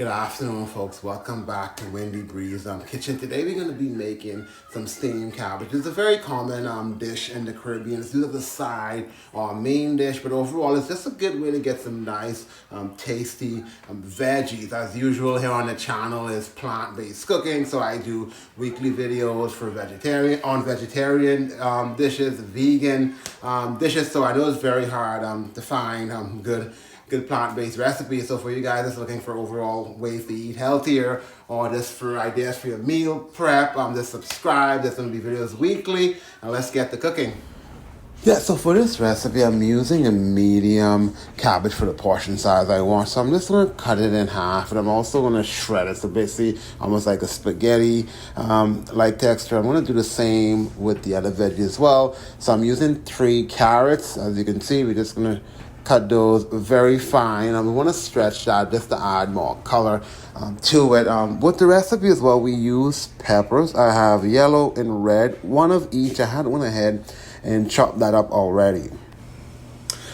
Good afternoon, folks. Welcome back to Windy Breeze Kitchen. Today we're going to be making some steamed cabbage. It's a very common dish in the Caribbean. It's usually the side or main dish, but overall it's just a good way to get some nice, tasty veggies. As usual here on the channel is plant-based cooking, so I do weekly videos for vegetarian dishes, vegan dishes. So I know it's very hard to find good plant-based recipes. So for you guys that's looking for overall ways to eat healthier or just for ideas for your meal prep, just subscribe. There's going to be videos weekly, and let's get to cooking. Yeah, so for this recipe, I'm using a medium cabbage for the portion size I want. So I'm just going to cut it in half, and I'm also going to shred it. So basically, almost like a spaghetti like texture. I'm going to do the same with the other veggies as well. So I'm using 3 carrots. As you can see, we're just going to cut those very fine. We want to stretch that just to add more color to it. With the recipe as well, we use peppers. I have yellow and red, one of each. I had went ahead and chopped that up already.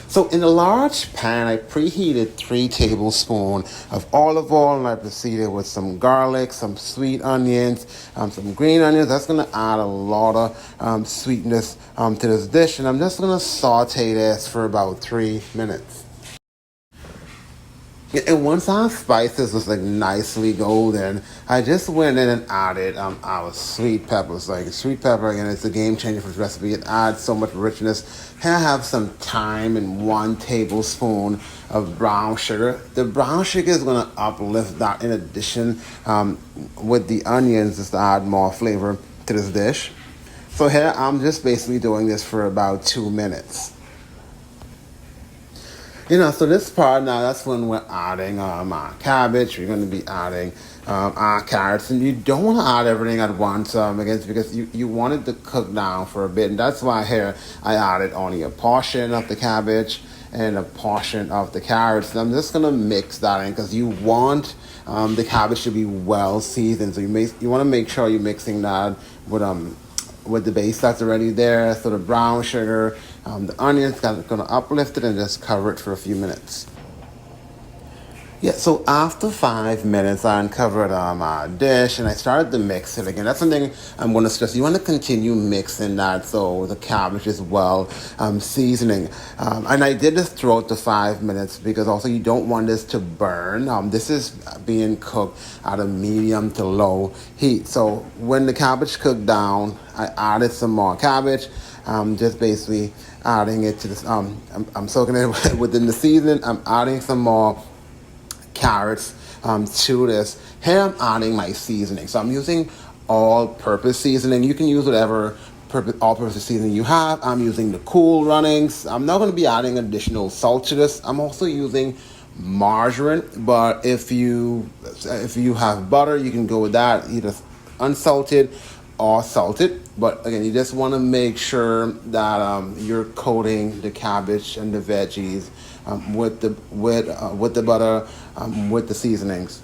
So in a large pan, I preheated 3 tablespoons of olive oil, and I proceeded with some garlic, some sweet onions, some green onions. That's going to add a lot of sweetness to this dish, and I'm just going to saute this for about 3 minutes. And once our spices was like nicely golden, I just went in and added our sweet peppers. Like sweet pepper, again, it's a game changer for this recipe. It adds so much richness. Here I have some thyme and 1 tablespoon of brown sugar. The brown sugar is going to uplift that in addition with the onions just to add more flavor to this dish. So here I'm just basically doing this for about 2 minutes. So this part now, that's when we're adding our cabbage. We're going to be adding our carrots. And you don't want to add everything at once, again, because you want it to cook down for a bit. And that's why here I added only a portion of the cabbage and a portion of the carrots. And I'm just going to mix that in because you want the cabbage to be well seasoned. So you want to make sure you're mixing that with the base that's already there. So the brown sugar, the onions, going to uplift it and just cover it for a few minutes. Yeah, so after 5 minutes, I uncovered my dish and I started to mix it again. That's something I'm going to stress. You want to continue mixing that so the cabbage is well seasoning. And I did this throughout the 5 minutes because also you don't want this to burn. This is being cooked at a medium to low heat. So when the cabbage cooked down, I added some more cabbage. Just basically adding it to this. I'm soaking it within the seasoning. I'm adding some more carrots to this. Here I'm adding my seasoning. So I'm using all-purpose seasoning. You can use whatever all-purpose seasoning you have. I'm using the Cool Runnings. I'm not going to be adding additional salt to this. I'm also using margarine, but if you have butter, you can go with that, either unsalted or salted. But again, you just want to make sure that you're coating the cabbage and the veggies with the butter, with the seasonings.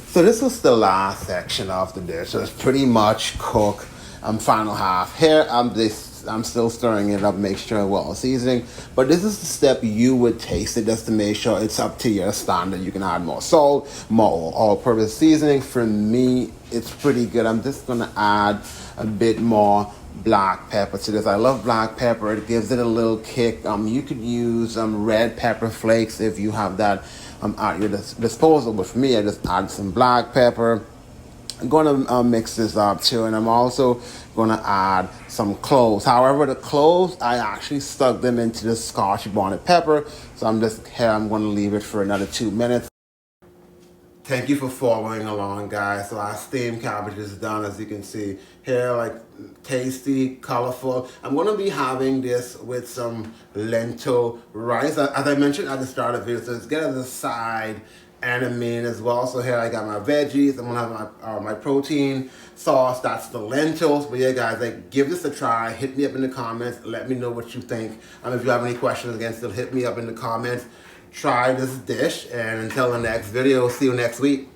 So this was the last section of the dish. So it's pretty much cooked. Final half. Here I'm still stirring it up, make sure it's well seasoning. But this is the step you would taste it just to make sure it's up to your standard. You can add more salt, more all-purpose seasoning. For me, it's pretty good. I'm just gonna add a bit more black pepper to this. I love black pepper. It gives it a little kick. You could use red pepper flakes if you have that at your disposal. But for me, I just add some black pepper. I'm going to mix this up too, and I'm also going to add some cloves. However, the cloves, I actually stuck them into the Scotch bonnet pepper, so I'm going to leave it for another 2 minutes. Thank you for following along, guys. So our steamed cabbage is done, as you can see here, like tasty, colorful. I'm going to be having this with some lentil rice. As I mentioned at the start of the video, so it's good as a side and a main as well. So here I got my veggies. I'm gonna have my protein sauce. That's the lentils. But yeah, guys, like, give this a try. Hit me up in the comments. Let me know what you think. If you have any questions, again, still hit me up in the comments. Try this dish, and until the next video, see you next week.